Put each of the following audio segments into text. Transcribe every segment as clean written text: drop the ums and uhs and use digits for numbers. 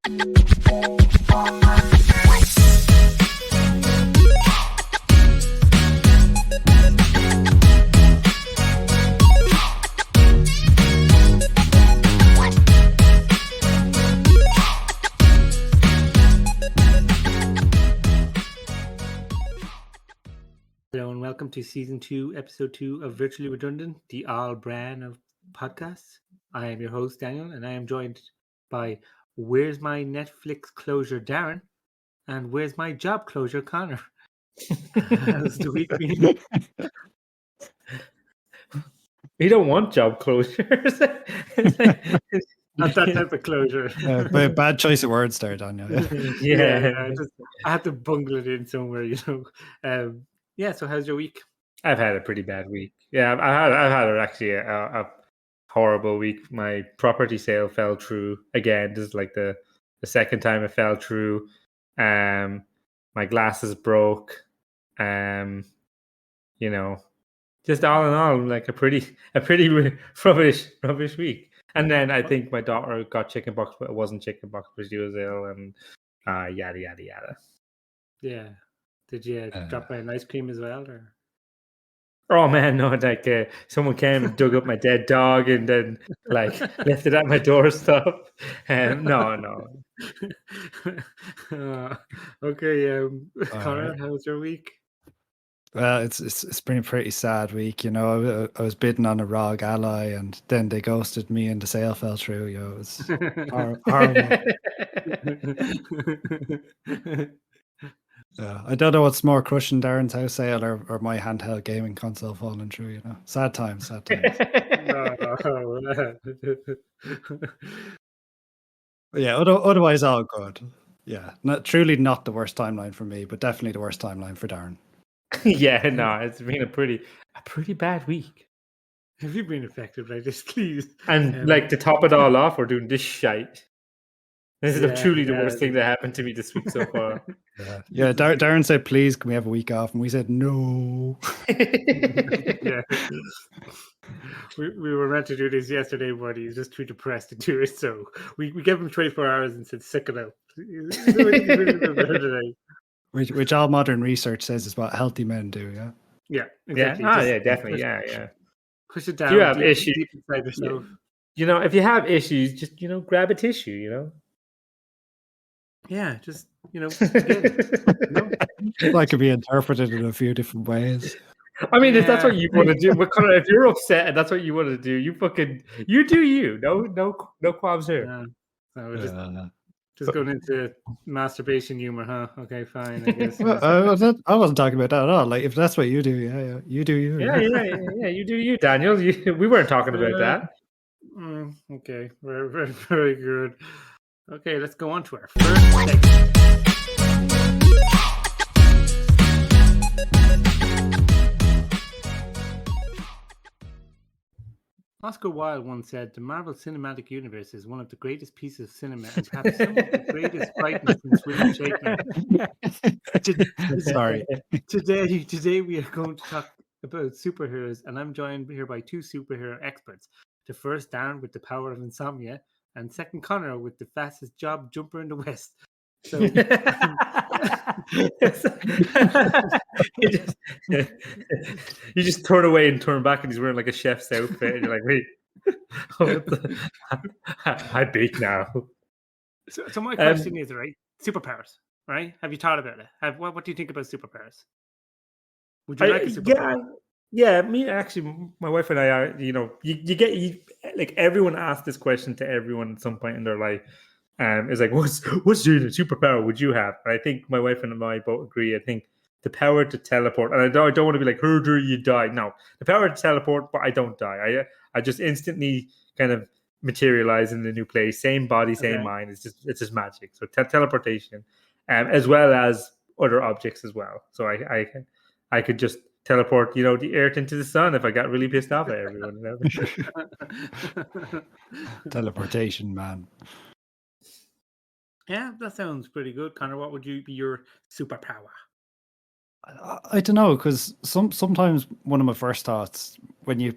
Hello and welcome to Season 2, Episode 2 of Virtually Redundant, the all brand of podcasts. I am your host, Daniel, and I am joined by Where's My Netflix Closure, Darren, and Where's My Job Closure, Connor. How's the week been? We don't want job closures. Not that type of closure. Bad choice of words there, Daniel. Yeah. I had to bungle it in somewhere, Yeah, so how's your week? I've had a pretty bad week. Yeah, I've had actually a horrible week. My property sale fell through again. This is like the second time it fell through. My glasses broke. Just all in all, like a pretty rubbish week. And then I think my daughter got chickenpox, but it wasn't chickenpox, but she was ill, and yada yada yada. Yeah. Did you drop by an ice cream as well, or? Oh man, no! Like someone came and dug up my dead dog and then like left it at my doorstep. No. Okay, Connor, how was your week? Well, it's been a pretty sad week. You know, I was bidding on a ROG ally, and then they ghosted me, and the sale fell through. You know, it was horrible. Yeah, I don't know what's more crushing, Darren's house sale or my handheld gaming console falling through. You know, sad times. Yeah, otherwise all good. Yeah, truly not the worst timeline for me, but definitely the worst timeline for Darren. Yeah, no, it's been a pretty bad week. Have you been affected by this, please? And like to top it all off, we're doing this shite. This is truly the worst thing that happened to me this week so far. Yeah. Darren said, "Please, can we have a week off?" And we said, "No." Yeah. We were meant to do this yesterday, but he's just too depressed to do it. So we gave him 24 hours and said, "Sick it out." Which all modern research says is what healthy men do. Yeah. Yeah. Exactly. Yeah, definitely. Yeah. Push it down. You have issues. Deep inside yourself. You know, if you have issues, just grab a tissue. You know. Yeah, just That could be interpreted in a few different ways. I mean, if that's what you want to do, if you're upset and that's what you want to do, you do you. No qualms here. So just going into masturbation humor, huh? Okay, fine. I guess. I wasn't talking about that at all. Like, if that's what you do, yeah, you do you. Yeah, you do you, Daniel. We weren't talking about that. Okay, very, very, very good. Okay, let's go on to our first segment. Oscar Wilde once said, "The Marvel Cinematic Universe is one of the greatest pieces of cinema and perhaps some of the greatest writing since William Shakespeare." Sorry. Today we are going to talk about superheroes, and I'm joined here by two superhero experts. The first, Darren, with the power of insomnia, and second, Connor, with the fastest job jumper in the West. So you just turn away and turn back, and he's wearing like a chef's outfit, and you're like, "Wait, I bake now." So my question is, right? Superpowers, right? Have you thought about it? What do you think about superpowers? Would you like a superpower? Yeah. Me actually, my wife and I are. You get like everyone asks this question to everyone at some point in their life. It's like, what's your superpower would you have? And I think my wife and I both agree. I think the power to teleport, and I don't want to be like, herder, you die. No, the power to teleport, but I don't die. I just instantly kind of materialize in the new place. Same body, same mind. It's just magic. So teleportation, as well as other objects as well. So I could just teleport, the earth into the sun if I got really pissed off at everyone. Teleportation, man. Yeah, that sounds pretty good. Connor, what would be your superpower? I don't know, because sometimes one of my first thoughts, when you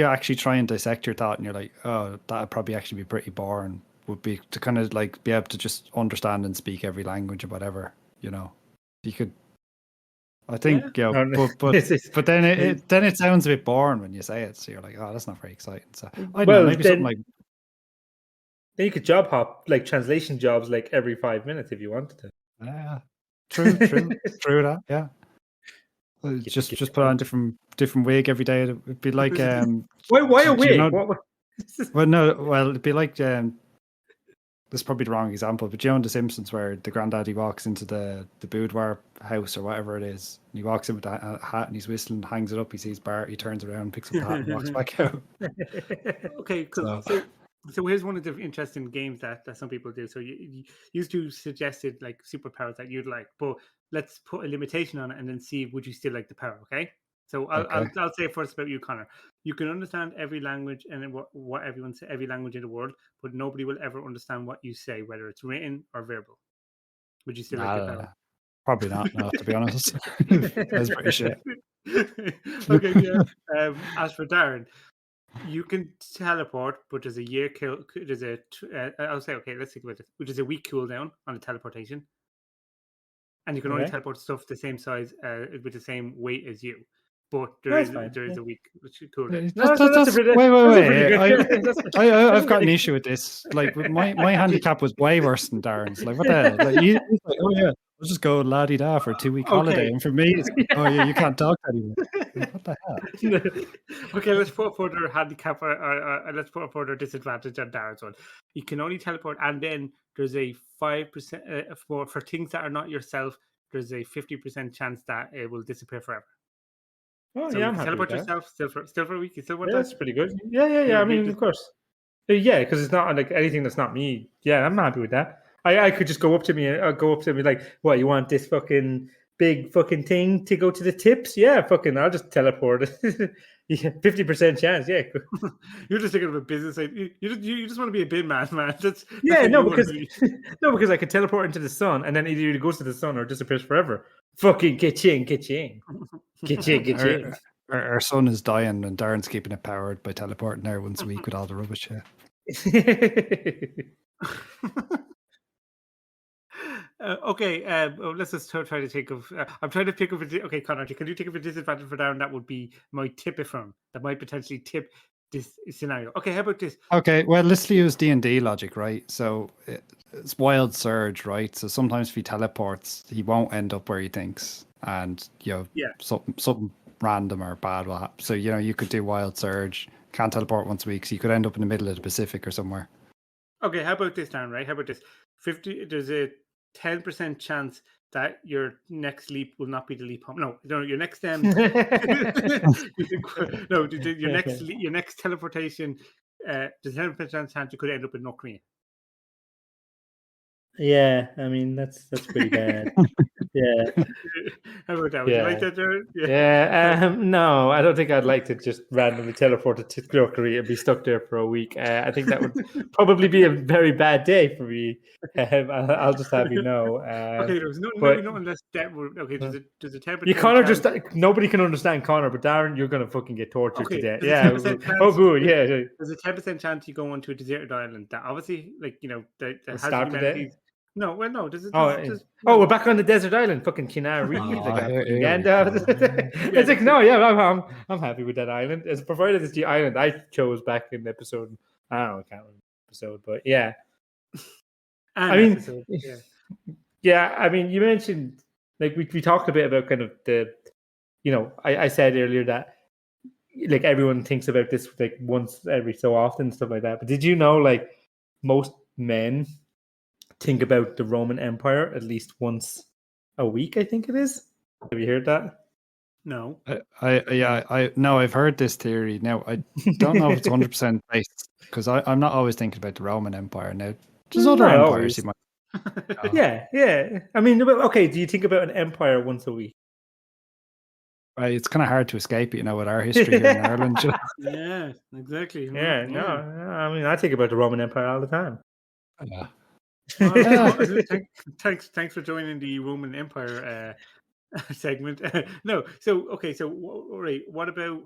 actually try and dissect your thought and you're like, oh, that'd probably actually be pretty boring. would be to kind of like be able to just understand and speak every language or whatever. You know, you could. I think, yeah, but then it sounds a bit boring when you say it. So you're like, oh, that's not very exciting. So I don't know, maybe something like. Then you could job hop, like translation jobs, like every 5 minutes if you wanted to. Yeah, true that. Yeah, just put on different wig every day. It'd be like why a wig? Well, it'd be like this is probably the wrong example, but you know in The Simpsons where the granddaddy walks into the boudoir house or whatever it is, and he walks in with a hat and he's whistling, hangs it up, he sees Bart, he turns around, picks up the hat and walks back out. Okay, cool. So here's one of the interesting games that some people do. So you used to suggested like superpowers that you'd like, but let's put a limitation on it and then see would you still like the power, okay? So I'll say first about you, Connor. You can understand every language and what everyone says, every language in the world, but nobody will ever understand what you say, whether it's written or verbal. Would you still like the power? Probably not. No, to be honest, that's pretty shit. Okay, yeah. As for Darren, you can teleport, but there's a year kill. There's a. I'll say okay. Let's think about it. Which is a week cooldown on the teleportation, and you can only teleport stuff the same size with the same weight as you. But there is a week cooldown. Wait. I've got an issue with this. Like my handicap was way worse than Darren's. Like what the hell? Like, he's like, oh yeah, let's just go la-di-da for a 2-week holiday. And for me, it's oh yeah, you can't talk anymore. Like, what the hell? Okay, let's put a further handicap or let's put a further disadvantage on Darren's one. You can only teleport, and then there's a 5% for things that are not yourself. There's a 50% chance that it will disappear forever. Oh so yeah, you I'm can happy teleport with yourself still for a week. You still want that? That's pretty good. Yeah. I mean, of course. Yeah, because it's not like anything that's not me. Yeah, I'm happy with that. I could just go up to me like, what, you want this fucking big fucking thing to go to the tips? Yeah, fucking, I'll just teleport. Yeah, 50% chance. Yeah, you're just thinking of a business. You just want to be a bin man. Because I could teleport into the sun, and then either it goes to the sun or disappears forever. Fucking kitchen. Our son is dying, and Darren's keeping it powered by teleporting there once a week with all the rubbish. Yeah. Okay, let's just try to think of. I'm trying to pick up. Okay, Connor, can you think of a disadvantage for Darren? That would be my tip from that might potentially tip this scenario. Okay, how about this? Okay, well, let's use D&D logic, right? So it's wild surge, right? So sometimes if he teleports, he won't end up where he thinks, and something random or bad will happen. So you could do wild surge, can't teleport once a week, so you could end up in the middle of the Pacific or somewhere. Okay, how about this, Darren? Right? How about this? There's a 10% chance that your next leap will not be the leap home. No, your next your next teleportation. There's a 10% chance you could end up in North Korea. Yeah, I mean that's pretty bad. Yeah. How about that? Would you like that, Jared? Yeah. No, I don't think I'd like to just randomly teleport to North Korea and be stuck there for a week. I think that would probably be a very bad day for me. I'll just have you know. Okay, there's no unless that would. Okay, there's a 10%. Connor just nobody can understand Connor, but Darren, you're gonna fucking get tortured to death. Yeah. Good. Yeah. There's a 10% chance you go onto a deserted island that obviously, like that has humanity. No, well, no. We're back on the desert island. Fucking Kinara Reef. It's like, no, yeah, I'm happy with that island. As provided it's the island I chose back in the episode. I don't know, I can't remember the episode, but yeah. I mean, you mentioned like we talked a bit about kind of the, I said earlier that like everyone thinks about this like once every so often, stuff like that. But did you know like most men think about the Roman Empire at least once a week, I think it is. Have you heard that? No. I've heard this theory. Now I don't know if it's 100% based because I'm not always thinking about the Roman Empire. Now there's other empires you might. Yeah. I mean, okay. Do you think about an empire once a week? Right, it's kind of hard to escape, with our history here in Ireland. Yeah, exactly. Yeah, no. I mean, I think about the Roman Empire all the time. Yeah. Thanks for joining the Roman Empire segment. No, so right. What about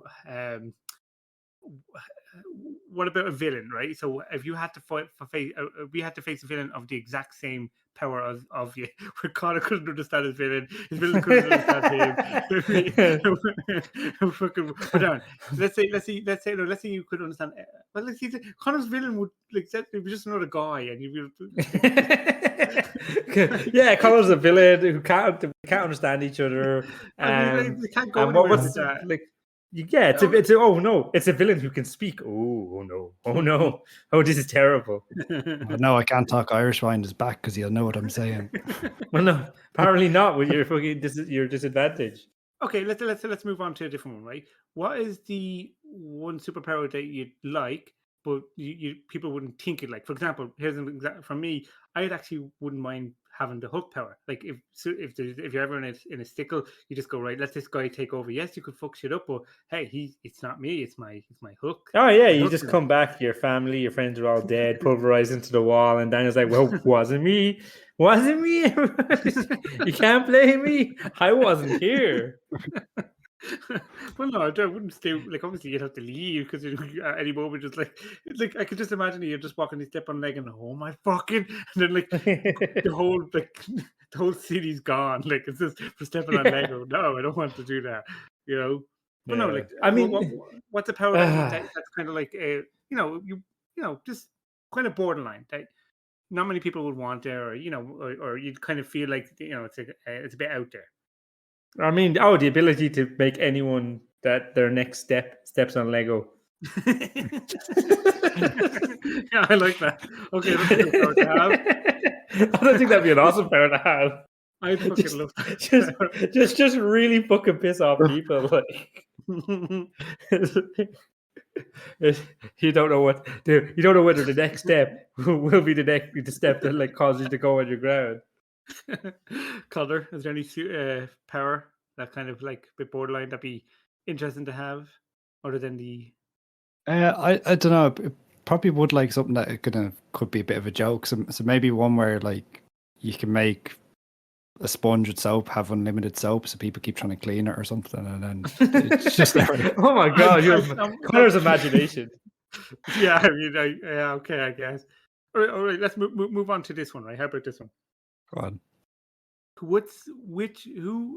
what about a villain, right? So if you had to we had to face a villain of the exact same power of you, where Connor couldn't understand his villain couldn't understand him. Fucking, but Darren, let's say you could understand. Well, let's see, Connor's villain would it was just another guy, and you'd be. Yeah, Connor's a villain who can't understand each other. I mean, they can't go And anywhere what's with that. like? Yeah, it's oh no, it's a villain who can speak. Oh no, oh this is terrible. No, I can't talk Irish behind his back because he'll know what I'm saying. Well, no, apparently not. With your fucking your disadvantage. Okay, let's move on to a different one, right? What is the one superpower that you'd like, but you people wouldn't think it like? For example, here's an example from me. I actually wouldn't mind having the hook power. Like if you're ever in a stickle, you just go, right, let this guy take over. Yes, you could fuck shit up, but hey, it's not me. It's my hook. Oh yeah, My you hook just now. come back. Your family, your friends are all dead, pulverized into the wall, and Daniel's like, "Well, wasn't me. You can't blame me. I wasn't here." Well, no, I wouldn't stay. Like, obviously, you'd have to leave because at any moment, just like I could just imagine you're just walking, you step on leg, and oh my fucking, and then like the whole city's gone. Like it's just for stepping on leg. Oh, no, I don't want to do that. You know. But no, like I mean, what's a power that's kind of like just kind of borderline that not many people would want there, or you'd kind of feel like it's a bit out there. I mean, the ability to make anyone that their next steps on Lego. Yeah, I like that. Okay, that's a good power to have. I don't think that'd be an awesome power to have. I fucking love that. Just really fucking piss off people. Like you don't know whether the next step will be the step that like causes you to go underground. Connor, is there any power that kind of like a bit borderline that'd be interesting to have, other than the? I don't know. It probably would like something that could be a bit of a joke. So maybe one where like you can make a sponge with soap, have unlimited soap, so people keep trying to clean it or something, and then it's just oh my god, Connor's imagination. Yeah, I mean, okay, I guess. All right, let's move on to this one. Right, how about this one? Go on. Who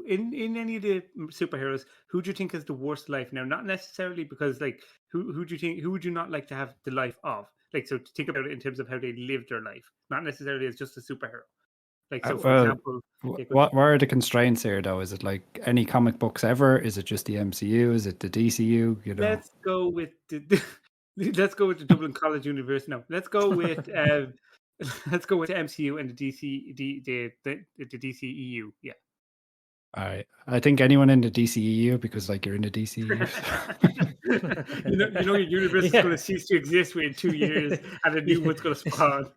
in any of the superheroes, who do you think is the worst life? Now, not necessarily because like who do you think, who would you not like to have the life of? Like, so think about it in terms of how they live their life, not necessarily as just a superhero. Like, so for example, what are the constraints here though? Is it like any comic books ever? Is it just the MCU? Is it the DCU? Let's go with the Dublin College University. No, let's go with let's go with the MCU and the DCEU. Yeah. All right. I think anyone in the DCEU, because like you're in the DCEU. your universe is going to cease to exist within 2 years, and a new one's going to spawn.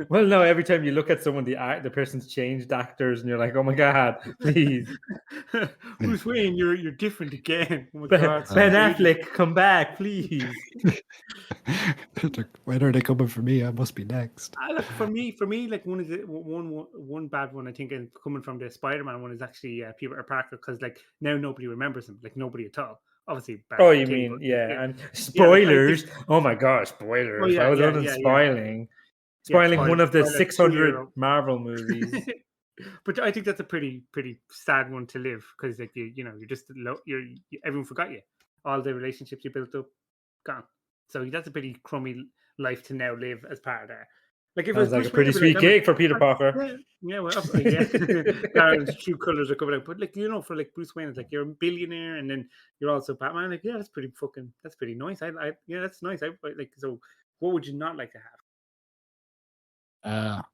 Well, no. Every time you look at someone, the person's changed actors, and you're like, "Oh my god, please." Bruce Wayne, you're different again. Oh my God, Ben Affleck, come back, please. When are they coming for me? I must be next. Look, for me, like one bad one, I think, and coming from the Spider-Man one, is actually Peter Parker, because like now nobody remembers him, like nobody at all. Obviously. You mean and spoilers? Oh my gosh, spoilers! Oh, yeah, I was spoiling one of the 600 Marvel movies. But I think that's a pretty sad one to live, because like you're just everyone forgot you, all the relationships you built up gone. So that's a pretty crummy life to now live as part of that. Like if it was like a pretty sweet gig for Peter Parker. Yeah, well, yeah. Darren's true colors are coming out, but like for like Bruce Wayne, it's like you're a billionaire and then you're also Batman. Like, yeah, that's pretty nice. That's nice. Like, so what would you not like to have?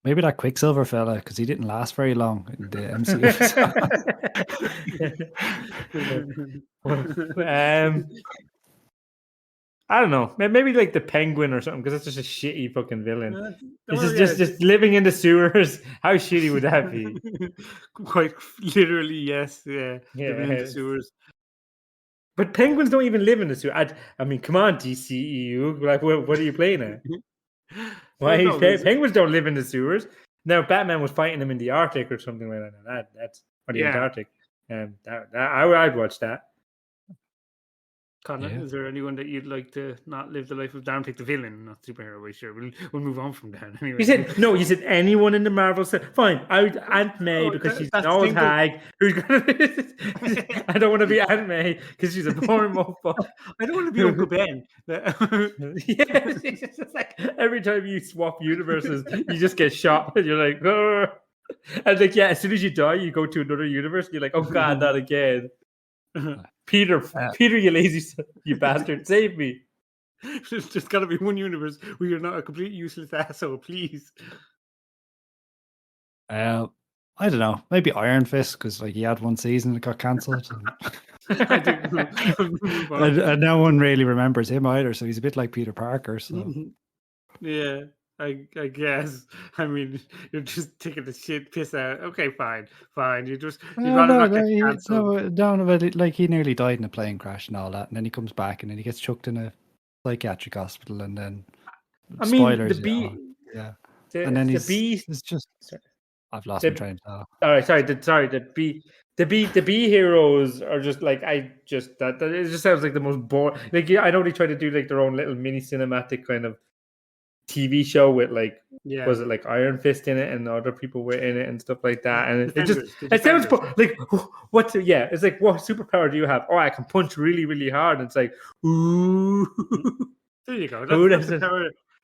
Maybe that Quicksilver fella, because he didn't last very long in the MCU. I don't know. Maybe like the Penguin or something, because that's just a shitty fucking villain. It's just living in the sewers. How shitty would that be? Quite literally, yes. Yeah. Living in the sewers. But penguins don't even live in the sewer. I mean, come on, DCEU. Like, what are you playing at? Penguins don't live in the sewers. Now, Batman was fighting them in the Arctic or something like that. That's the Antarctic. I'd watch that. Connor, Yeah. is there anyone that you'd like to not live the life of? Darren picked the villain, not superhero. Way sure. We'll move on from that anyway. He said no. He said anyone in the Marvel set. Fine, I would Aunt May because she's an that's old single. hag who's gonna. I don't want to be Aunt May because she's a boring mofo. I don't want to be Uncle Ben. Yeah, it's just like every time you swap universes, you just get shot, and you're like, "Grr." And like, yeah, as soon as you die, you go to another universe, and you're like, oh god, not again. Peter, you lazy son, you bastard, save me. There's just got to be one universe where you're not a complete useless asshole, please. I don't know. Maybe Iron Fist, because like he had one season that got cancelled. And no one really remembers him either, so he's a bit like Peter Parker. So yeah, I guess. I mean, you're just taking the shit piss out. Okay, fine. You'd rather not get cancelled. No, but like he nearly died in a plane crash and all that, and then he comes back and then he gets chucked in a psychiatric hospital, and then spoilers, yeah. And then it's just. I've lost my train of thought. All right, sorry. The B heroes are just like that it just sounds like the most boring. Like, yeah, I know they try to do like their own little mini cinematic kind of TV show with like was it like Iron Fist in it and other people were in it and stuff like that, and it sounds like it's like, what superpower do you have? Oh, I can punch really really hard. And it's like, ooh, there you go.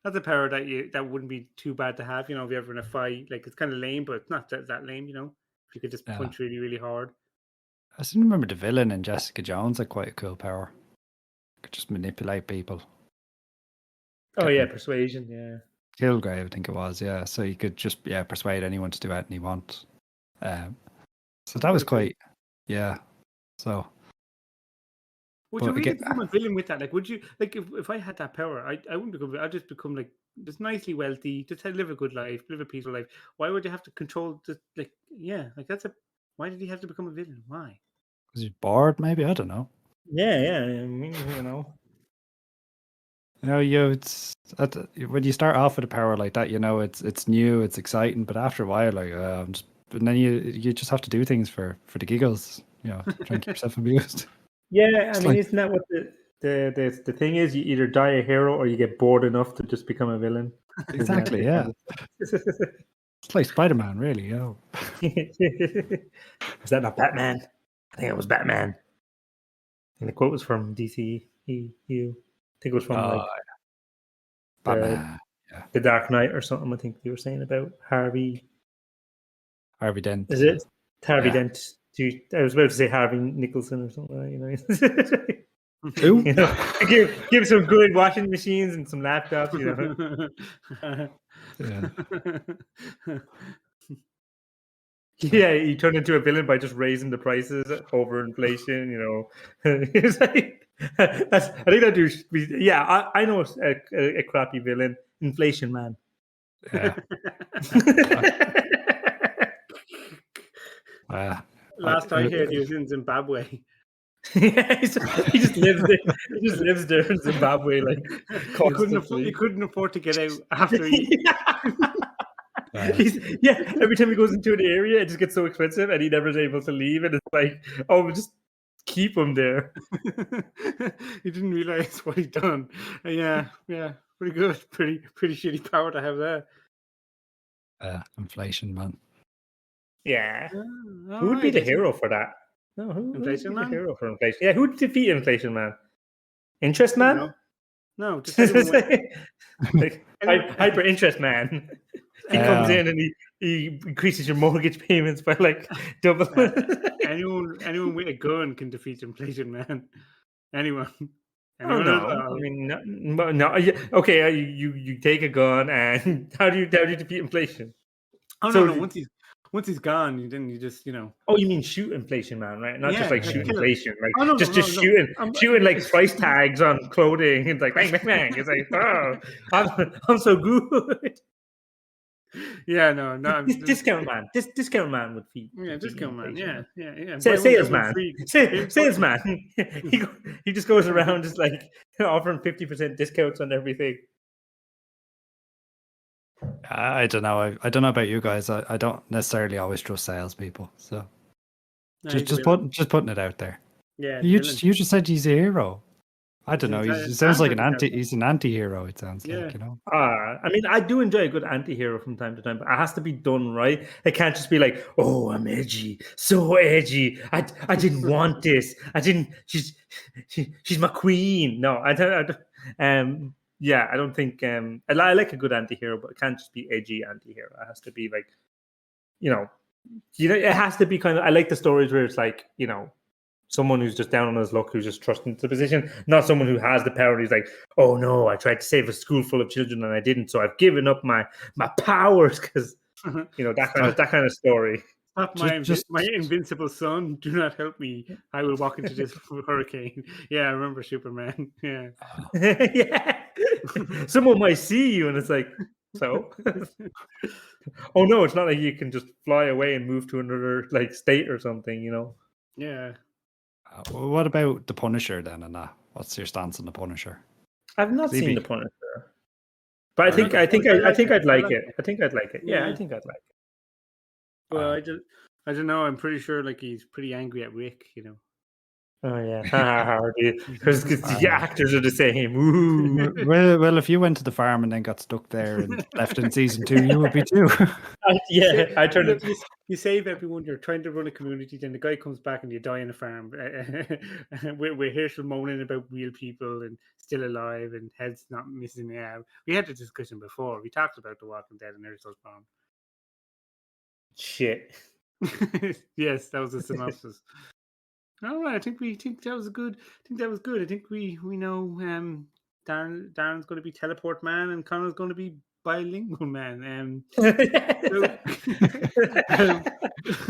That's a power that wouldn't be too bad to have. You know, if you're ever in a fight, like it's kind of lame, but it's not that lame. You know, if you could just punch really really hard. I still remember the villain in Jessica Jones had quite a cool power. Could just manipulate people. Oh yeah, persuasion. Yeah, Kilgrave, I think it was. Yeah, so you could just persuade anyone to do anything you want. So that was quite So. Would you really become a villain with that? Like, would you like if I had that power? I wouldn't become. I'd just become like just nicely wealthy, just live a good life, live a peaceful life. Why would you have to control the why did he have to become a villain? Why? Because he's bored, maybe. I don't know. Yeah. I mean, you know. It's when you start off with a power like that, it's new, it's exciting, but after a while, like, and then you just have to do things for the giggles, try and keep yourself amused. Yeah, I mean, isn't that what the thing is? You either die a hero or you get bored enough to just become a villain. Exactly, yeah. It's like Spider-Man, really, Was that not Batman? I think it was Batman. And the quote was from DC. I think it was from Batman. The Dark Knight or something. I think you were saying about Harvey Dent. Is it Harvey Dent? I was about to say Harvey Nicholson or something, Who? Give some good washing machines and some laptops, Yeah, he turned into a villain by just raising the prices over inflation, It's like, I think that dude. Yeah, I know a crappy villain, Inflation Man. Yeah. Last I heard, he was in Zimbabwe. Yeah, he just lives there. He just lives there in Zimbabwe, like he couldn't afford to get out after he. Every time he goes into an area, it just gets so expensive, and he never is able to leave. And it's like, oh, we'll just keep him there. He didn't realize what he'd done. Yeah, pretty good, pretty shitty power to have there. Inflation Man. Yeah, who would be the hero for that? No, who Inflation Man? The hero for inflation? Yeah, who would defeat Inflation Man? Interest Man? No, just hyper interest man. He comes in and he increases your mortgage payments by like double. Anyone with a gun can defeat Inflation Man. Anyone. Oh no! I mean, no. Okay, you take a gun, and how do you defeat inflation? Oh no! Once he's gone, then you just Oh, you mean shoot Inflation Man, right? Not just like shoot inflation, like just shooting like price tags on clothing. It's like bang bang bang. It's like, oh, I'm so good. Yeah, no. Discount Man. Discount Man would feed. Yeah, Discount Man. Yeah. Salesman. Salesman. He just goes around just like offering 50% discounts on everything. I don't know. I don't know about you guys. I don't necessarily always trust salespeople. So just putting it out there. Yeah. You just said he's a hero. I don't know. He sounds like he's an anti-hero, it sounds like, you know. I mean, I do enjoy a good anti-hero from time to time, but it has to be done right. It can't just be like, oh, I'm edgy, so edgy. I didn't want this. I didn't. She's my queen. No, I don't. Yeah, I don't think. I like a good anti-hero, but it can't just be edgy anti-hero. It has to be like, it has to be kind of. I like the stories where it's like, someone who's just down on his luck, who's just trusting the position, not someone who has the power. And he's like, oh no, I tried to save a school full of children and I didn't, so I've given up my powers because that kind of story. Stop my invincible son! Do not help me. I will walk into this hurricane. Yeah, I remember Superman. Yeah, yeah. Someone might see you, and it's like, so. Oh no, it's not like you can just fly away and move to another like state or something, Yeah. Well, what about the Punisher then? And what's your stance on the Punisher? I've not seen the Punisher, but I think I'd like it. I think I'd like it. Yeah, I think I'd like it. Well, I don't know. I'm pretty sure like he's pretty angry at Rick. Oh yeah, because the actors are the same. Ooh. Well, if you went to the farm and then got stuck there and left in season 2, you would be too. I turned it. You save everyone. You're trying to run a community. Then the guy comes back and you die on a farm. We're here still moaning about real people and still alive and heads not missing. Yeah, we had the discussion before. We talked about The Walking Dead and Aristotle Farm. Shit. Yes, that was a synopsis. All right, I think that was good. I think we know Darren's going to be teleport man and Connor's going to be bilingual man.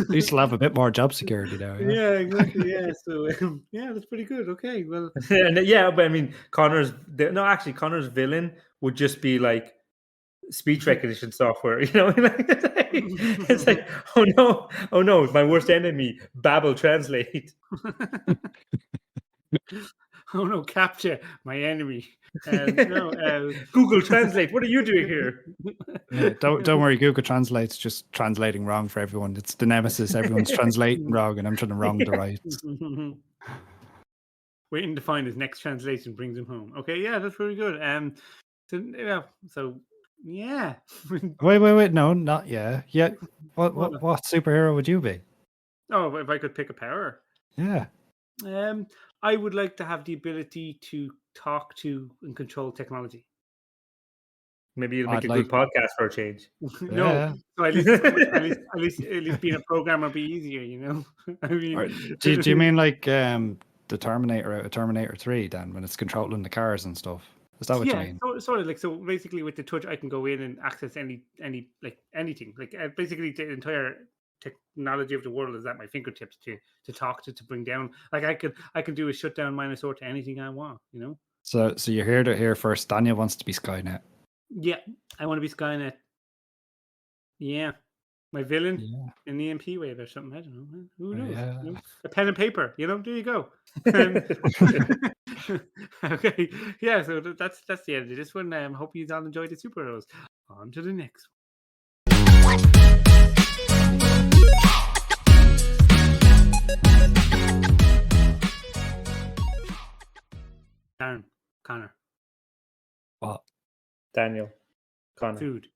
We still have a bit more job security now. Yeah, exactly. Yeah, so that's pretty good. Okay, well, yeah, but I mean, Connor's villain would just be like speech recognition software. It's like, oh no, my worst enemy, Babel Translate. Oh no, capture my enemy. Google Translate. What are you doing here? Yeah, don't worry, Google Translate's just translating wrong for everyone. It's the nemesis. Everyone's translating wrong, and I'm trying to wrong the rights. Waiting to find his next translation brings him home. Okay, yeah, that's very good. So yeah. Wait, no, not yeah. Yeah. What superhero would you be? Oh, if I could pick a power. Yeah. I would like to have the ability to talk to and control technology. Maybe you'll make a good podcast for a change. No, so at least being a programmer be easier, I mean, do you mean like the Terminator out of Terminator 3 then, when it's controlling the cars and stuff? Is that what you mean? Sort of like, so basically with the touch I can go in and access any like anything, like basically the entire technology of the world is at my fingertips to talk to bring down. Like I can do a shutdown -4 to anything I want, So you heard it here first. Daniel wants to be Skynet. Yeah, I want to be Skynet. Yeah, my villain, an EMP wave or something. I don't know. Who knows? Yeah. A pen and paper. There you go. Okay. Yeah. So that's the end of this one. I hope you all enjoyed the superheroes. On to the next one. Darren, Connor. What? Daniel, Connor. Food.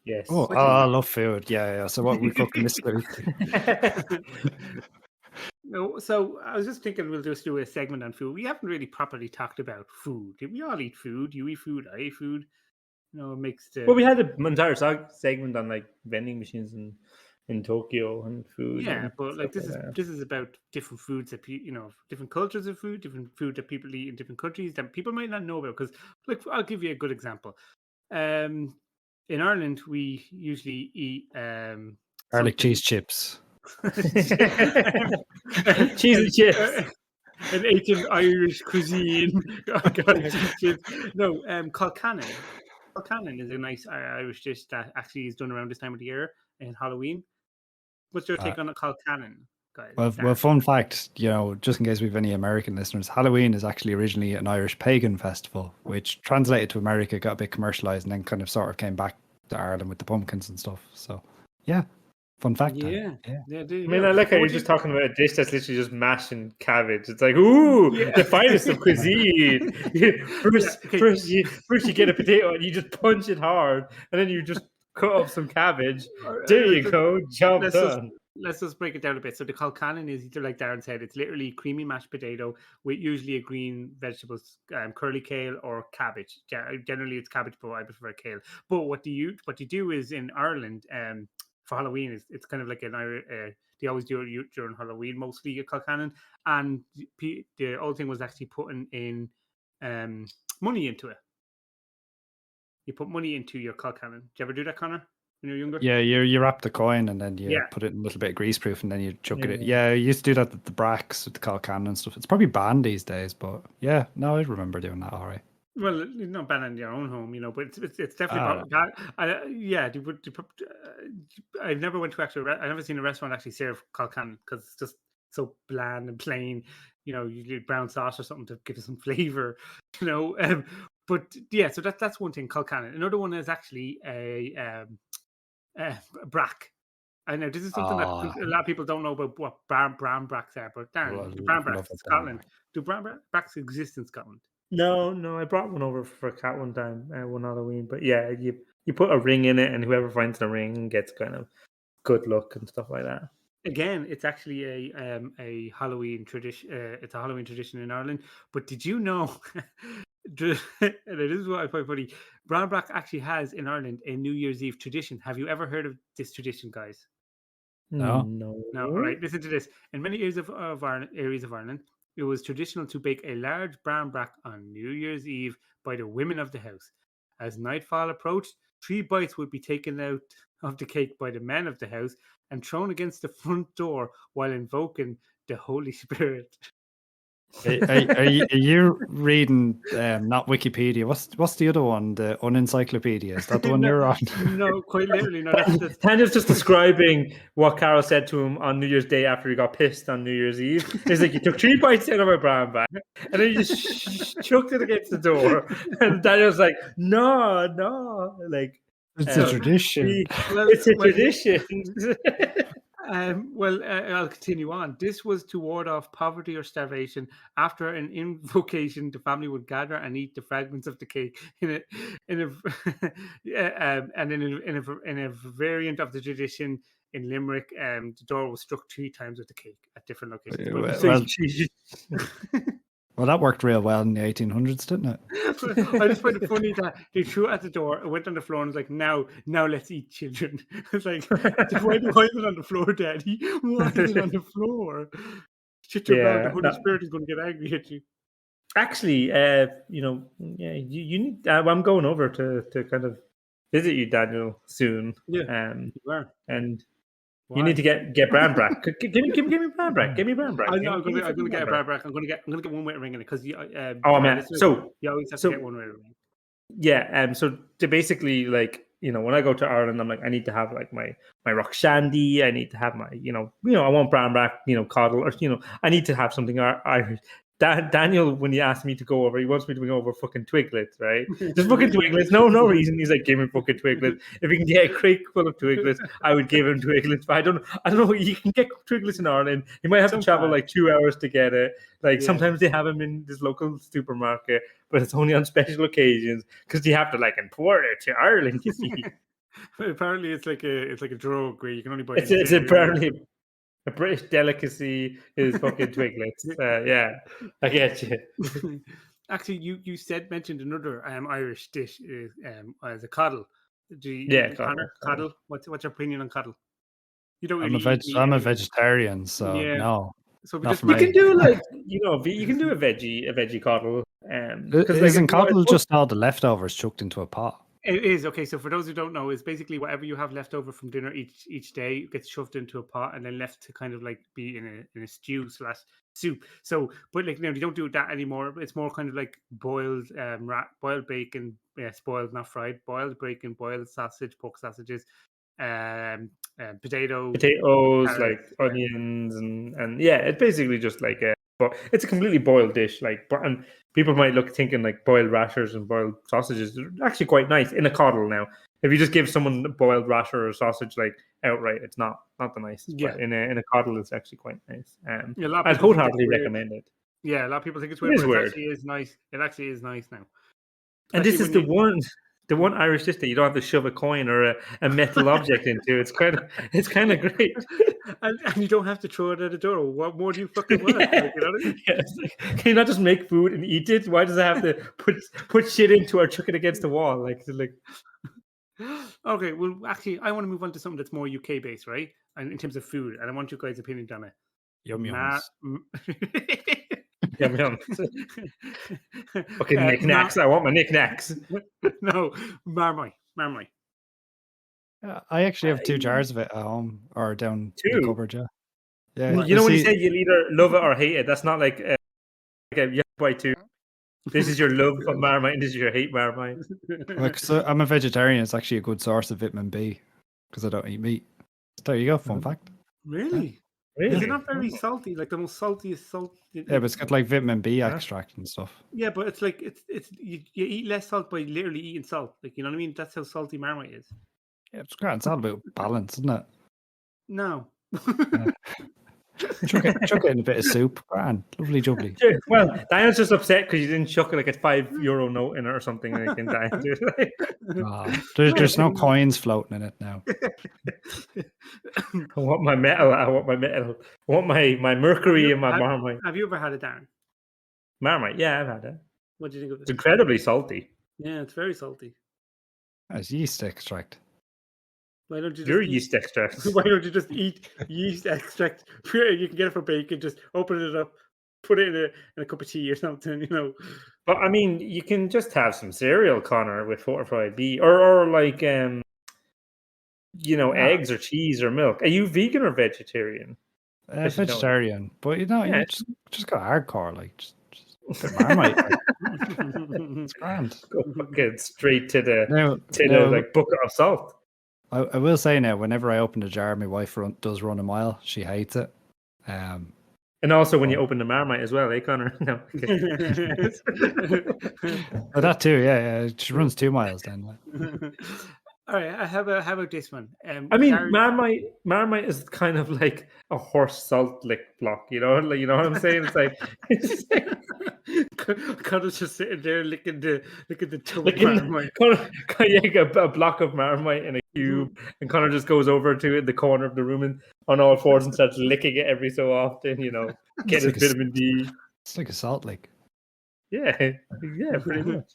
Yes. Oh, I love food. Yeah. So what we cooking this week? No, so I was just thinking we'll just do a segment on food. We haven't really properly talked about food. We all eat food. You eat food. I eat food. It makes the. Well, we had an entire segment on like vending machines in Tokyo and food. Yeah, but like this is about different foods that different cultures of food, different food that people eat in different countries that people might not know about. Because like I'll give you a good example. In Ireland, we usually eat garlic cheese chips. Cheese and chips. An ancient Irish cuisine. Garlic cheese chips. No, colcannon. Colcannon is a nice Irish dish that actually is done around this time of the year in Halloween. What's your take on a colcannon, guys? Well, fun fact, just in case we have any American listeners, Halloween is actually originally an Irish pagan festival, which translated to America, got a bit commercialized, and then kind of sort of came back to Ireland with the pumpkins and stuff. So, yeah. Fun fact. Yeah. I mean, I like how you're just talking about a dish that's literally just mash and cabbage. It's like, ooh, the finest of cuisine. First you get a potato and you just punch it hard, and then you just cut up some cabbage. There you go, job done. Let's just break it down a bit. So the colcannon is either, like Darren said, it's literally creamy mashed potato with usually a green vegetables, curly kale or cabbage. Generally, it's cabbage, but I prefer kale. But what you do is in Ireland, for Halloween, it's kind of like an Irish. They always do it during Halloween, mostly a colcannon, and the old thing was actually putting in money into it. You put money into your colcannon. Did you ever do that, Connor, when you were younger? Yeah, you wrap the coin and then you put it in a little bit of greaseproof and then you chuck it in. Yeah, I used to do that with the bracks, with the colcannon and stuff. It's probably banned these days, but yeah, no, I remember doing that all right. Well, not banned in your own home, but it's definitely about that. I've never went to I've never seen a restaurant actually serve colcannon because it's just so bland and plain. You do brown sauce or something to give it some flavor. But yeah, so that's one thing, colcannon. Another one is actually a brack. I know this is something that a lot of people don't know about what brown bracks are, but Darren, brown bracks in Scotland. Do brown bracks exist in Scotland? No, I brought one over for a cat one time, one Halloween. But yeah, you put a ring in it, and whoever finds the ring gets kind of good luck and stuff like that. Again, it's actually a Halloween tradition. It's a Halloween tradition in Ireland. But did you know? And it is what I find funny. Brown brack actually has in Ireland a New Year's Eve tradition. Have you ever heard of this tradition, guys? No. All right, listen to this. In many areas of Ireland, it was traditional to bake a large brown brack on New Year's Eve by the women of the house. As nightfall approached, 3 bites would be taken out of the cake by the men of the house and thrown against the front door while invoking the Holy Spirit. Are you reading not Wikipedia? What's the other one? The Unencyclopedia? Is that the one you're on? No, quite literally. No, that's Daniel's just describing what Carol said to him on New Year's Day after he got pissed on New Year's Eve. He's like, you took 3 bites out of my brown bag, and then you just chucked it against the door. And Daniel's like, no, like it's a tradition. It's a tradition. I'll continue on. This was to ward off poverty or starvation. After an invocation, the family would gather and eat the fragments of the cake in a variant of the tradition in Limerick. The door was struck 3 times with the cake at different locations. Well, that worked real well in the 1800s, didn't it? I just find it funny that they threw it at the door, it went on the floor, and was like, now let's eat, children. It's like, why is it on the floor, Daddy? Why is it on the floor? Shut your mouth, the Holy Spirit is going to get angry at you. Actually, you need. I'm going over to kind of visit you, Daniel, soon. Yeah, you are. And you need to get brown brack. Give me brown brack. Give me brown brack. I'm going to get a brown brack. I'm going to get one way of ringing it because man. So you always have to get one way of ringing. Yeah. So to basically, like, when I go to Ireland, I'm like, I need to have like my rock shandy. I need to have my I want brown brack, coddle, or I need to have something Irish. Daniel, when he asked me to go over, he wants me to bring over fucking Twiglets, right? Just fucking Twiglets. No reason. He's like, give me fucking Twiglets. If he can get a crate full of Twiglets, I would give him Twiglets. But I don't know. You can get Twiglets in Ireland. You might have to travel like 2 hours to get it. Like sometimes they have them in this local supermarket, but it's only on special occasions because you have to like import it to Ireland. You see. Apparently, it's like a drug where you can only buy. It's apparently. A British delicacy is fucking Twiglets. Yeah, I get you. Actually, you mentioned another Irish dish as a coddle. Coddle. What's your opinion on coddle? You don't really. I'm a vegetarian, so no. So you can do like you can do a veggie coddle. Isn't coddle just all the leftovers chucked into a pot? It is. Okay, so for those who don't know, it's basically whatever you have left over from dinner each day gets shoved into a pot and then left to kind of like be in a stew / soup. So, but like you don't do that anymore. It's more kind of like boiled bacon, spoiled, not fried, boiled bacon, boiled sausage, pork sausages, potatoes, carrots, like onions, and it's basically just like but it's a completely boiled dish. And people might thinking like boiled rashers and boiled sausages are actually quite nice in a coddle now. If you just give someone a boiled rasher or a sausage like outright, it's not the nicest. Yeah. But in a coddle, it's actually quite nice. Yeah, a lot of I'd people think wholeheartedly it's weird. recommend it. Yeah, a lot of people think it's It weird, is but weird. it actually is nice. It actually is nice now. And this is Especially the when one Irish dish that you don't have to shove a coin or a metal object into. It's kind of great. and you don't have to throw it at the door. What more do you fucking want? Yeah. Like, you know what I mean? Yeah, it's like, can you not just make food and eat it? Why does it have to put shit into or chuck it against the wall? Like Okay, well, actually, I want to move on to something that's more UK based, right? And in terms of food, and I want you guys' opinion on it. Yum Ma- yum yum. Okay, knickknacks. I want my knickknacks. No, Marmite. I actually have 2 jars of it at home or down in the 2? cupboard. Yeah. You know when you say you'll either love it or hate it, that's not like you have to buy 2. This is your love of Marmite and this is your hate Marmite. Like, so I'm a vegetarian. It's actually a good source of vitamin B because I don't eat meat. There you go. Fun fact. Really? Really? Is it not very salty? Like the most saltiest salt? Yeah, but it's got like vitamin B extract and stuff. Yeah, but it's like it's you eat less salt by literally eating salt. Like, you know what I mean? That's how salty Marmite is. Yeah, it's great. It's all about balance, isn't it? No. Chuck it in a bit of soup. Grand. Lovely jubbly. Well, Diane's just upset because you didn't chuck like a €5 note in it or something. Like in Diane. There's no coins floating in it now. I want my metal. I want my mercury in my Marmite. Have you ever had it, Darren? Marmite? Yeah, I've had it. What do you think of it? It's incredibly salty. Yeah, it's very salty. It's yeast extract. Why don't you Your just yeast extract. Why don't you just eat yeast extract? You can get it for bacon. Just open it up, put it in a cup of tea or something. You know. But I mean, you can just have some cereal, Connor, with fortified B, or like eggs or cheese or milk. Are you vegan or vegetarian? Vegetarian, but you just got hardcore, like just Marmite. It's grand. Go fucking straight to the now, like bucket of salt. I will say now, whenever I open a jar, my wife does run a mile. She hates it. And also when you open the Marmite as well, Connor? No. Oh, that too, yeah. She runs 2 miles then. All right, how about this one? I mean, Marmite is kind of like a horse salt lick block, you know? Like, you know what I'm saying? It's like Connor's just sitting there licking the tub of Marmite. Connor, a block of Marmite in a cube, and Connor just goes over to it in the corner of the room and on all fours and starts licking it every so often, get his vitamin D. It's like a salt lick. Yeah, pretty much.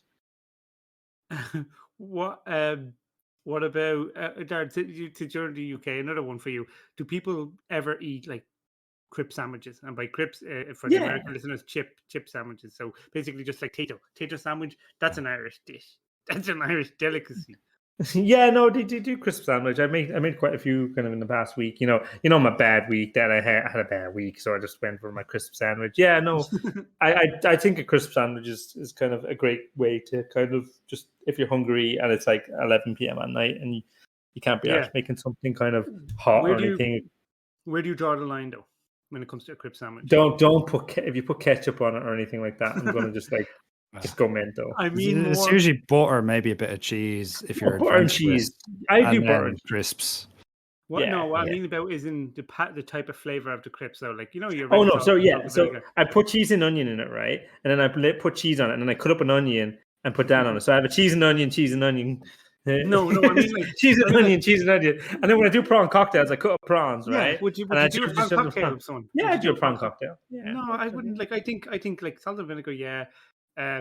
What about Darren? Since you're in the UK, another one for you. Do people ever eat like crip sandwiches? And by crips, for the American listeners, chip sandwiches. So basically, just like tato sandwich. That's an Irish dish. That's an Irish delicacy. Yeah, no, they do crisp sandwich. I made quite a few kind of in the past week. My bad week that I had a bad week, so I just went for my crisp sandwich. Yeah, no, I think a crisp sandwich is kind of a great way to kind of just, if you're hungry and it's like 11 p.m. at night and you can't be arsed making something kind of hot or anything. Where do you draw the line though when it comes to a crisp sandwich? Don't put if you put ketchup on it or anything like that, I'm gonna just like. Just go mental. I mean, it's usually butter, maybe a bit of cheese. If you're butter and cheese, I do butter and crisps. What I mean about is in the type of flavor of the crisps. So, like you're. So I put cheese and onion in it, right? And then I put cheese on it, and then I cut up an onion and put that on it. So I have a cheese and onion. No, I mean like cheese and onion. And then when I do prawn cocktails, I cut up prawns, right? Would you do a prawn cocktail? Yeah, I do a prawn cocktail. Yeah. No, I wouldn't. Like I think like salt and vinegar, yeah.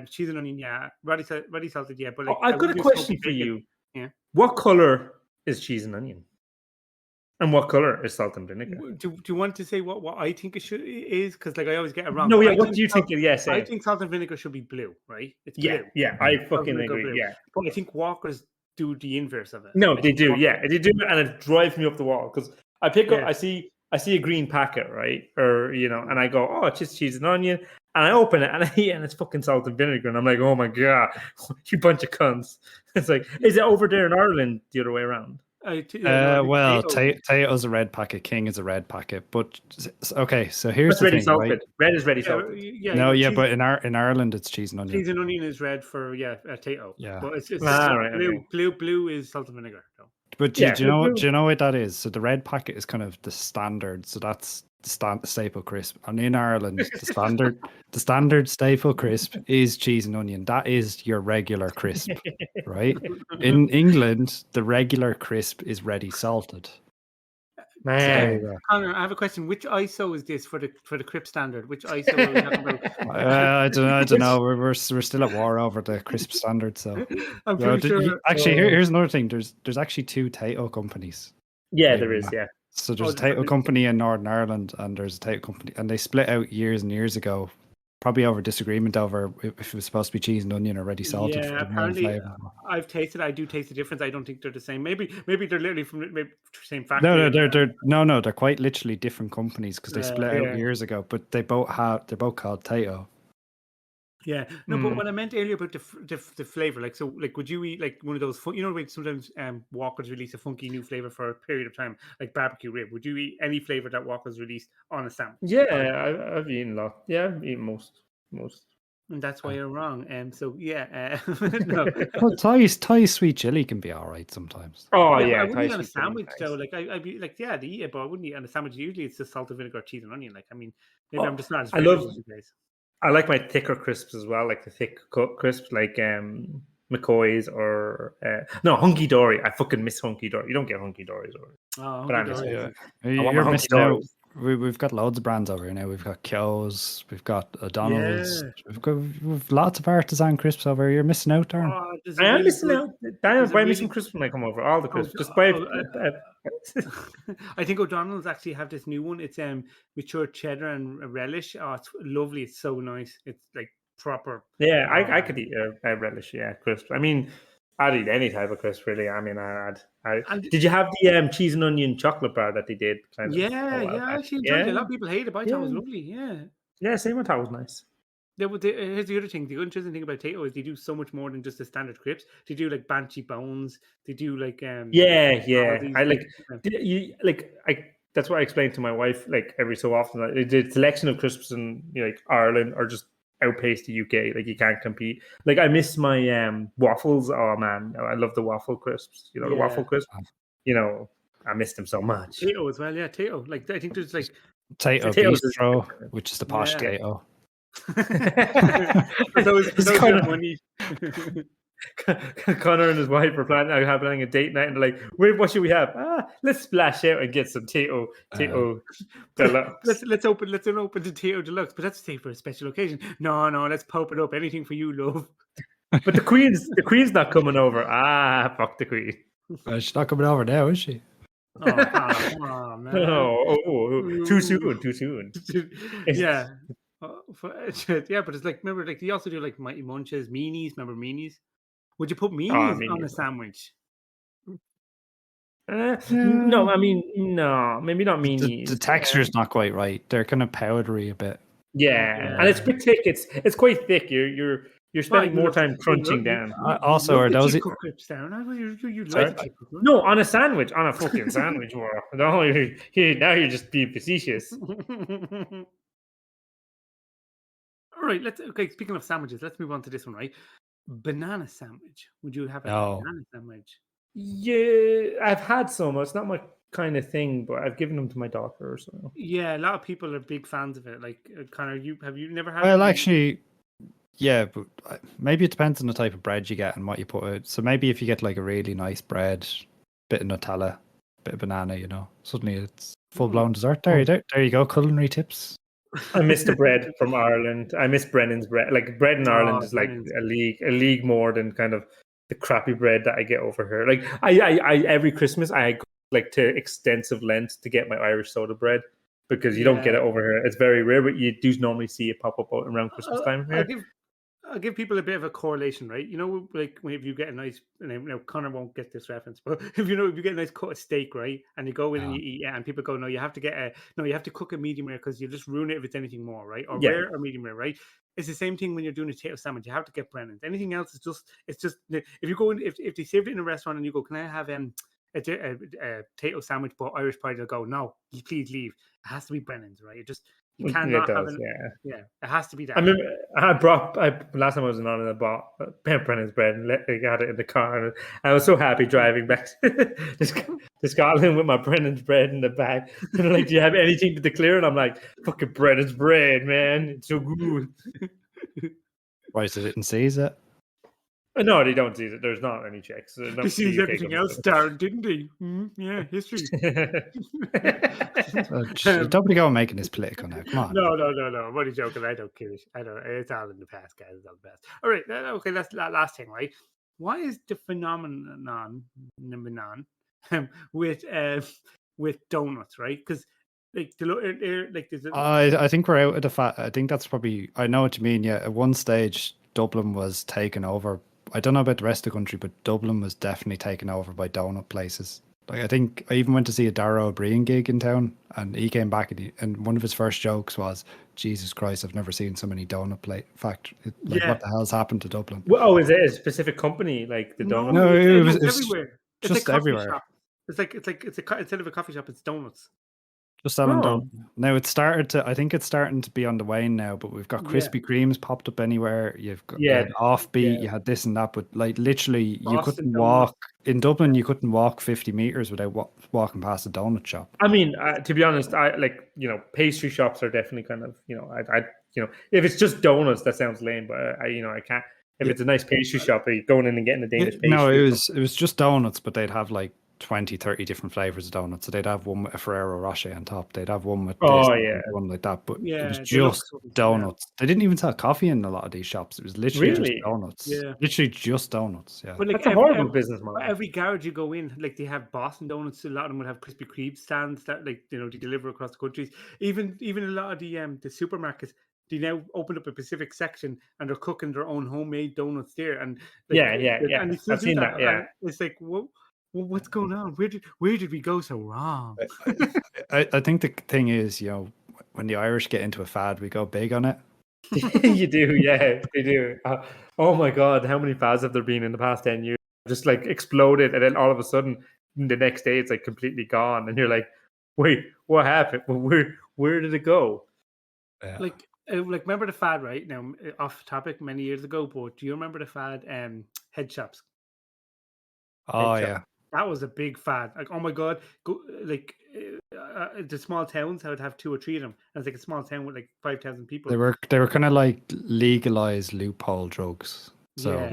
Cheese and onion, yeah. Ready salted, yeah. But like, I've got a question for you. Yeah. What color is cheese and onion? And what color is salt and vinegar? Do you want to say what I think it is? Because like I always get it wrong. No, yeah. What do you think? Yes, I think salt and vinegar should be blue, right? It's blue. Yeah. I fucking agree. Blue. Yeah, but I think Walkers do the inverse of it. No, they do. Yeah, they do, and it drives me up the wall because I pick up. I see a green packet, right? Or and I go, oh, it's just cheese and onion. And I open it and I eat it and it's fucking salt and vinegar. And I'm like, oh my God, you bunch of cunts. It's like, is it over there in Ireland the other way around? Well, Tato's a red packet, King is a red packet. But okay, so here's That's the ready thing, salted. right? Red is ready salted. No, yeah, but in Ireland it's cheese and onion. Cheese and onion is red for Tato. Yeah. But it's right, blue. okay. Blue is salt and vinegar. No. But do you know what that is? So the red packet is kind of the standard. So that's the staple crisp. And in Ireland, the standard staple crisp is cheese and onion. That is your regular crisp, right? In England, the regular crisp is ready salted. Man, Connor, I have a question. Which ISO is this for the crisp standard? Which ISO are we talking about? I don't know. We're still at war over the crisp standard. So I'm pretty sure. Actually, here's another thing. There's actually 2 Tato companies. Yeah, there is. Yeah. So there's a Tato company in Northern Ireland, and there's a Tato company, and they split out years and years ago, probably over disagreement over if it was supposed to be cheese and onion or ready salted. Yeah, apparently I've tasted. I do taste the difference. I don't think they're the same. Maybe they're literally from the same factory. They're quite literally different companies because they split out years ago. But they're both called Tato. Yeah, no, but what I meant earlier about the flavor, like would you eat like one of those? Sometimes Walkers release a funky new flavor for a period of time, like barbecue rib. Would you eat any flavor that Walkers released on a sandwich? Yeah, I've eaten a lot. Yeah, I've eaten most. And that's why you're wrong. So yeah, no. Well, Thai sweet chili can be all right sometimes. Oh I yeah, wouldn't eat on a sandwich though. Like I'd be like, yeah, they eat it, but I wouldn't eat on a sandwich. Usually it's just salt and vinegar, cheese and onion. Like I mean, maybe I'm just not as. I like my thicker crisps as well, like the thick cut crisps, like McCoy's or Hunky Dory. I fucking miss Hunky Dory. You don't get Hunky Dory's You're missing out. We've got loads of brands over here now. We've got Kyo's, we've got O'Donnell's, we've lots of artisan crisps over here. You're missing out, Darren. I am missing out. Daniel, buy me some crisps when I come over. All the crisps. Just buy. I think O'Donnell's actually have this new one. It's mature cheddar and relish. Oh, it's lovely. It's so nice. It's like proper. Yeah, I could eat a relish. Yeah, crisp. I mean, I'd eat any type of crisp really. I mean, did you have the cheese and onion chocolate bar that they did? I actually enjoyed it. A lot of people hate it, but I thought it was lovely. Yeah, same. I thought it was nice. Here's the other thing. The interesting thing about Tato is they do so much more than just the standard crisps. They do like banshee bones. They do like I that's what I explain to my wife like every so often. Like, the selection of crisps in like Ireland are just outpace the UK. Like you can't compete. Like I miss my waffles. Oh man, I love the waffle crisps. The waffle crisp. I miss them so much. Tato as well. Yeah, Tato. Like I think there's like Tato Bistro, which is the posh Tato. Connor and his wife are planning a date night, and they're like, "What should we have? Let's splash out and get some Tato Deluxe. Let's open the Tato Deluxe, but that's for a special occasion. No, let's pop it up. Anything for you, love." But the queen's not coming over. Fuck the queen. She's not coming over now, is she? Oh, come on, man. Too soon. Yeah. But it's like, remember, like they also do like Mighty Munches, meanies. Remember meanies? Would you put meanies on a sandwich? No, I mean, no, maybe not meanies. The texture's not quite right. They're kind of powdery a bit. Yeah, and it's a bit thick. It's quite thick. You're spending more time crunching down. Also, are those no on a sandwich, on a fucking sandwich? No, now you're just being facetious. All right, speaking of sandwiches, let's move on to this one, right? Banana sandwich. Would you have a banana sandwich? Yeah, I've had some. It's not my kind of thing, but I've given them to my daughter or so. Yeah, a lot of people are big fans of it. Like, Connor, have you never had? Well, actually, yeah, but maybe it depends on the type of bread you get and what you put out. So maybe if you get like a really nice bread, bit of Nutella, bit of banana, suddenly it's full blown dessert. There you go. Culinary tips. I miss the bread from Ireland. I miss Brennan's bread. Like bread in Ireland is like a league more than kind of the crappy bread that I get over here. Like I every Christmas I go like to extensive lengths to get my Irish soda bread because you don't get it over here. It's very rare, but you do normally see it pop up around Christmas time here. I'll give people a bit of a correlation, right? Like if you get a nice, now Connor won't get this reference, but if you get a nice cut of steak, right, and you go in and you eat it, and people go, you have to cook a medium rare because you just ruin it if it's anything more, right? Or rare or medium rare, right? It's the same thing when you're doing a Tato sandwich. You have to get Brennan's. Anything else is just if you go in, if they served it in a restaurant and you go, can I have a potato sandwich, but Irish Pride will go, no, please leave. It has to be Brennan's, right? You It cannot have does, yeah. It has to be that. I remember last time I was in Ireland, I bought Brennan's bread and I got it in the car, and I was so happy driving back to Scotland with my Brennan's bread in the bag. And they're like, "Do you have anything to declare?" And I'm like, "Fucking Brennan's bread, man, it's so good." Right, so they didn't seize it. No, they don't see it. There's not any checks. He sees everything else, Darren, didn't he? Yeah, history. Don't be going making this political now. Come on. No. I'm only joking. I don't care. I don't. It's all in the past, guys. It's all the past. All right. Okay. That's the last thing, right? Why is the phenomenon with donuts, right? Because like there's I think we're out of the fact. I think that's probably. I know what you mean. Yeah, at one stage Dublin was taken over. I don't know about the rest of the country, but Dublin was definitely taken over by donut places. Like I think I even went to see a Darrow O'Brien gig in town, and he came back and one of his first jokes was, "Jesus Christ, I've never seen so many donut plate factory. Like what the hell's happened to Dublin?" Well, is it a specific company like the donut? No, it was everywhere. It's just like everywhere. shop. It's instead of a coffee shop, it's donuts. Just selling donuts. Now it's started to. I think it's starting to be on the wane now. But we've got Krispy Kremes popped up anywhere. You've got you had Offbeat. You had this and that. But like literally, you couldn't walk in Dublin. You couldn't walk 50 meters without walking past a donut shop. I mean, to be honest, I like pastry shops are definitely kind of I if it's just donuts, that sounds lame. But I can't. If it's a nice pastry shop, are you going in and getting a Danish pastry? No, it was just donuts, but they'd have like 20, 30 different flavors of donuts. So they'd have one with a Ferrero Rocher on top. They'd have one with one like that. But it was just donuts. They didn't even sell coffee in a lot of these shops. It was literally just donuts. Yeah. Literally just donuts. Yeah. But like, that's a horrible business model. Every garage you go in, like they have Boston donuts. A lot of them would have Krispy Kreme stands that they deliver across the countries. Even a lot of the supermarkets, they now open up a specific section and they're cooking their own homemade donuts there. And and I've seen that. Yeah, it's like what's going on? Where did we go so wrong? I think the thing is, when the Irish get into a fad, we go big on it. You do, yeah, they do. Oh my God, how many fads have there been in the past 10 years? Just like exploded, and then all of a sudden, the next day, it's like completely gone, and you're like, wait, what happened? Well, where did it go? Yeah. Like remember the fad, right? Now, off topic, many years ago, but do you remember the fad? Head shops. Oh yeah. That was a big fad. Like, oh my God, the small towns, I would have 2 or 3 of them. And it's like a small town with like 5,000 people. They were kind of like legalized loophole drugs. So like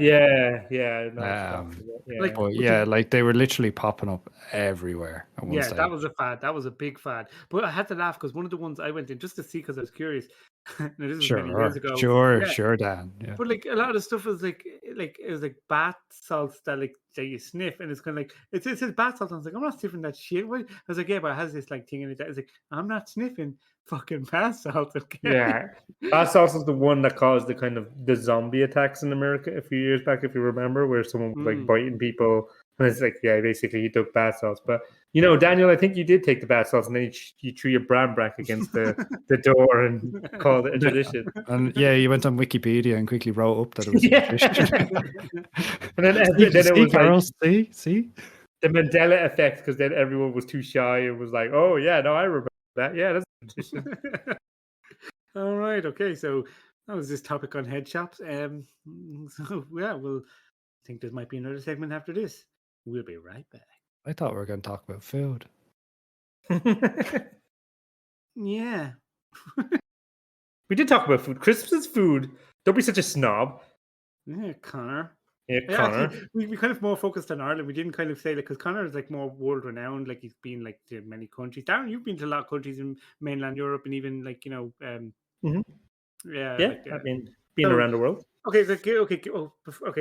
they were literally popping up everywhere. At one stage. That was a fad. That was a big fad. But I had to laugh because one of the ones I went in just to see because I was curious. Now, this was many years ago. Sure, Dan. Yeah. But like a lot of the stuff was like it was like bath salts that you sniff, and it's kind of like it says bath salt. And I was like, I'm not sniffing that shit. What? I was like, yeah, but it has this like thing in it. It's like I'm not sniffing fucking bath salt. Okay? Yeah, bath salt is the one that caused the zombie attacks in America a few years back, if you remember, where someone was like biting people. And it's like, basically he took bath salts. But Daniel, I think you did take the bath salts, and then you threw your bran back against the door and called it a tradition. And you went on Wikipedia and quickly wrote up that it was a tradition. And then it was Carlos, see the Mandela effect, because then everyone was too shy and was like, "Oh yeah, no, I remember that. Yeah, that's a tradition." All right, okay, so that was this topic on head shops. So well, I think there might be another segment after this. We'll be right back. I thought we were going to talk about food. Yeah. We did talk about food. Christmas food. Don't be such a snob. Yeah, Connor. Yeah, Connor. Actually, we kind of more focused on Ireland. We didn't kind of say because Connor is like more world renowned. Like he's been like to many countries. Darren, you've been to a lot of countries in mainland Europe and even like Mm-hmm. Yeah. Like, I've been around the world. Okay.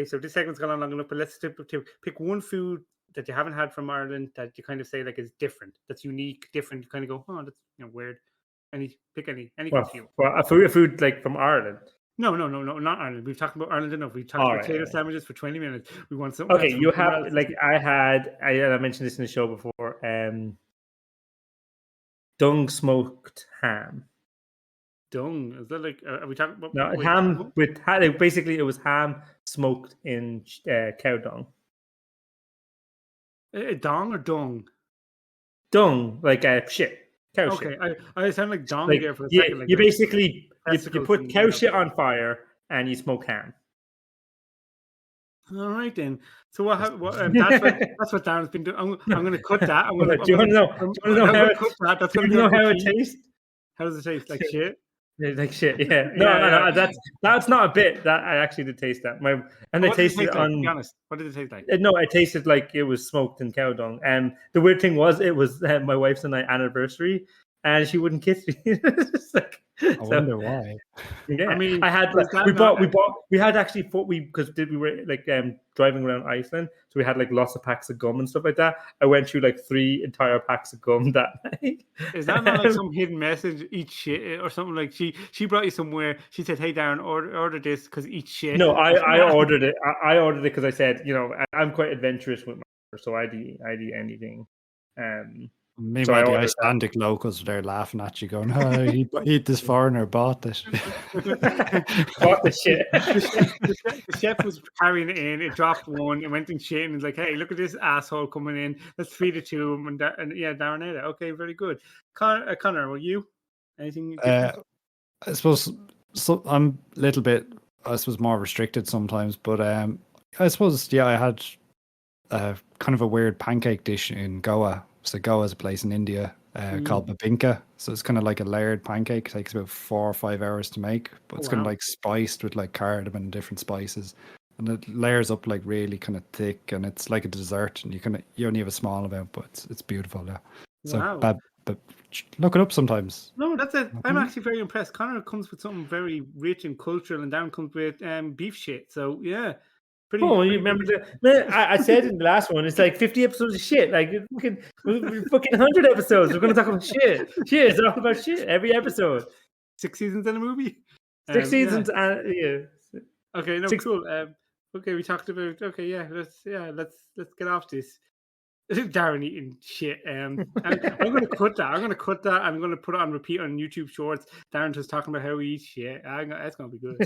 So this segment's gone on long enough, but let's pick one food that you haven't had from Ireland that you kind of say like is different, that's unique, different. You kind of go, oh, that's weird. Pick any food. Well, a food like from Ireland. No, not Ireland. We've talked about Ireland enough. We've talked about potato sandwiches for 20 minutes. We want something. Okay, you have like I mentioned this in the show before. Dung smoked ham. Dung? Is that like? Are we talking about? No, ham with basically it was ham smoked in cow dung. Dong or dung? Dung, like shit, cow Okay, shit. I sound like dong Like there for a yeah, second. Like you basically you testicles put and, cow shit on fire and you smoke ham. All right then. So that's what Darren's been doing. I'm going to cut that. I'm going to. Do you want to know? Do you want to know how cut that. That's do going you to want be to on know the how it feed. tastes? How does it taste? Like shit. Like shit, yeah. Yeah. That's not a bit. That I actually did taste that. I What did it tasted taste it like? on. To be honest, what did it taste like? No, I tasted like it was smoked in cow dung. And the weird thing was, it was my wife's and I anniversary, and she wouldn't kiss me. It's like, I wonder why. yeah, I mean, I had is that we had actually thought because we were like driving around Iceland, so we had like lots of packs of gum and stuff like that. I went through like 3 entire packs of gum that night. Is that not like some hidden message? Eat shit or something like she brought you somewhere. She said, "Hey Darren, order this because eat shit." No, I ordered it. I ordered it because I said, I'm quite adventurous with my, so I'd eat anything. Meanwhile, the Icelandic locals were there laughing at you, going, "Oh, he this foreigner bought this." Bought the shit. The chef was carrying it in. It dropped one. It went in shit, and he's like, "Hey, look at this asshole coming in. Let's feed it to him." And yeah, Darren ate it. Okay, very good. Connor, were you anything different? I suppose I'm a little bit, I suppose, more restricted sometimes, but I suppose I had kind of a weird pancake dish in Goa. So Goa is a place in India called babinka. So it's kind of like a layered pancake. It takes about 4 or 5 hours to make, but it's kind of like spiced with like cardamom and different spices, and it layers up like really kind of thick, and it's like a dessert. And you only have a small amount, but it's beautiful. Yeah. So but look it up sometimes. No, that's it. I'm actually very impressed. Connor comes with something very rich and cultural, and Darren comes with beef shit. So yeah. You remember I said in the last one, it's like 50 episodes of shit. Like fucking 100 episodes. We're gonna talk about shit. Shit, it's all about shit every episode. 6 seasons in a movie. 6 seasons and yeah. Okay, no, cool. Okay, we talked about. Okay, let's get off this. Darren eating shit. I'm going to cut that. I'm going to put it on repeat on YouTube Shorts. Darren just talking about how he eats shit. That's going to be good.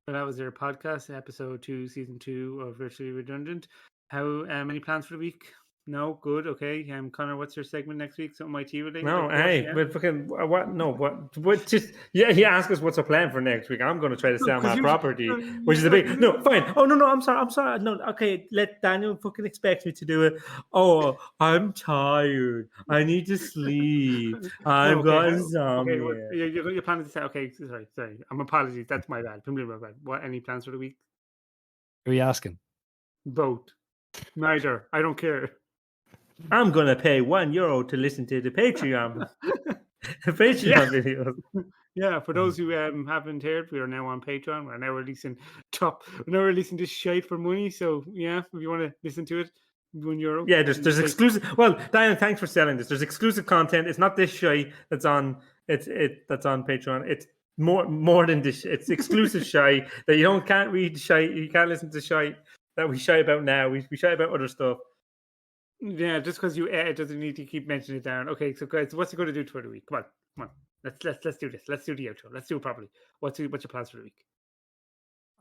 So that was their podcast, episode 2, season 2 of Virtually Redundant. How many plans for the week? No, good, okay. Connor, what's your segment next week? Something IT related? No, hey, but fucking what? No, what? Just he asked us what's our plan for next week. I'm going to try to sell my property, which is a big no. Fine. Oh no, I'm sorry. No, okay. Let Daniel fucking expect me to do it. Oh, I'm tired. I need to sleep. I've got insomnia. Okay, you're planning to say. Okay, sorry. I'm apologies. That's my bad. Completely my bad. What? Any plans for the week? Who are you asking? Both. Neither. I don't care. I'm gonna pay €1 to listen to the Patreon videos. Yeah, for those who haven't heard, we are now on Patreon. We're now releasing this shite for money. So yeah, if you want to listen to it, €1. Yeah, there's exclusive. Well, Diane, thanks for selling this. There's exclusive content. It's not this shite that's on that's on Patreon. It's more than this. It's exclusive shite that you can't read shite. You can't listen to shite that we shite about now. We shite about other stuff. Yeah, just because you edit doesn't need to keep mentioning it down. Okay, so guys, what's it going to do for the week? Come on. Let's do this. Let's do the outro. Let's do it properly. What's your plans for the week?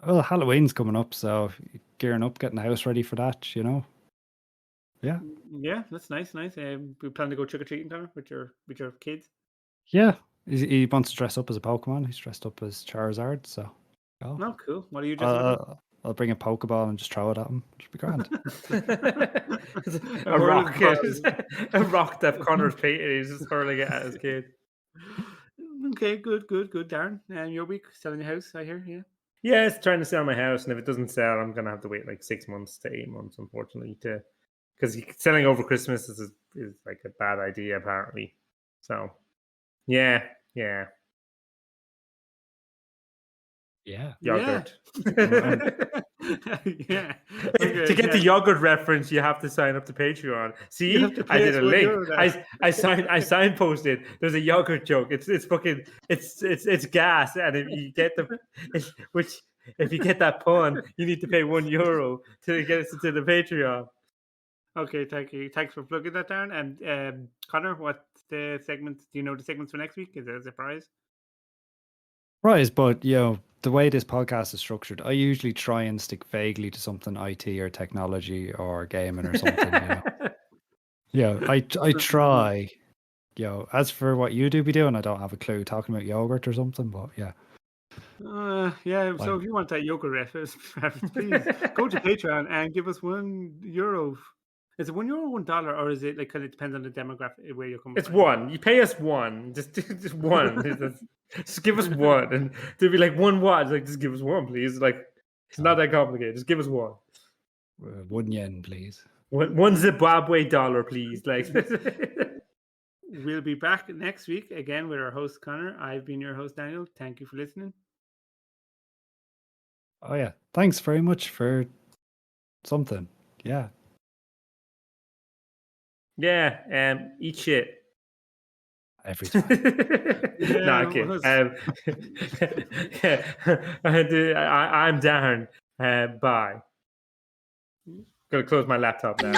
Well, Halloween's coming up, so gearing up, getting the house ready for that. Yeah. Yeah, that's nice. We plan to go trick or treating, Connor, with your kids. Yeah, he wants to dress up as a Pokemon. He's dressed up as Charizard, so. Oh, cool. What are you dressing up? I'll bring a Pokeball and just throw it at him. It should be grand. a rock that Connor's painted. He's just hurling it at his kid. Okay, good, Darren. And your week selling your house, I hear, yeah. Yeah, it's trying to sell my house, and if it doesn't sell, I'm gonna have to wait like 6 months to 8 months, unfortunately, because selling over Christmas is like a bad idea, apparently. So, yeah. Yogurt. Yeah. To get the yogurt reference, you have to sign up to Patreon. See, I did a link. I signposted. There's a yogurt joke. It's fucking it's gas, and if you get if you get that pun, you need to pay €1 to get us into the Patreon. Okay, thank you. Thanks for plugging that down. And Connor, what the segments? Do you know the segments for next week? Is it a surprise? Right, but the way this podcast is structured, I usually try and stick vaguely to something IT or technology or gaming or something. I try. As for what you do be doing, I don't have a clue. Talking about yogurt or something, but yeah. Yeah. So if you want that yogurt reference, please go to Patreon and give us €1. Is it €1, $1, or is it like kind of depends on the demographic where you're coming It's from? one. You pay us one. Just one. Just give us one, and there'll be like one watch. Like, just give us one, please. Like, it's not that complicated. Just give us one. $1, please. One Zimbabwe dollar, please. Like, we'll be back next week again with our host Connor. I've been your host Daniel. Thank you for listening. Oh yeah, thanks very much for something. Yeah. Yeah. Eat shit. Every time. No, I'm kidding. I'm Darren. Bye. Gonna close my laptop now.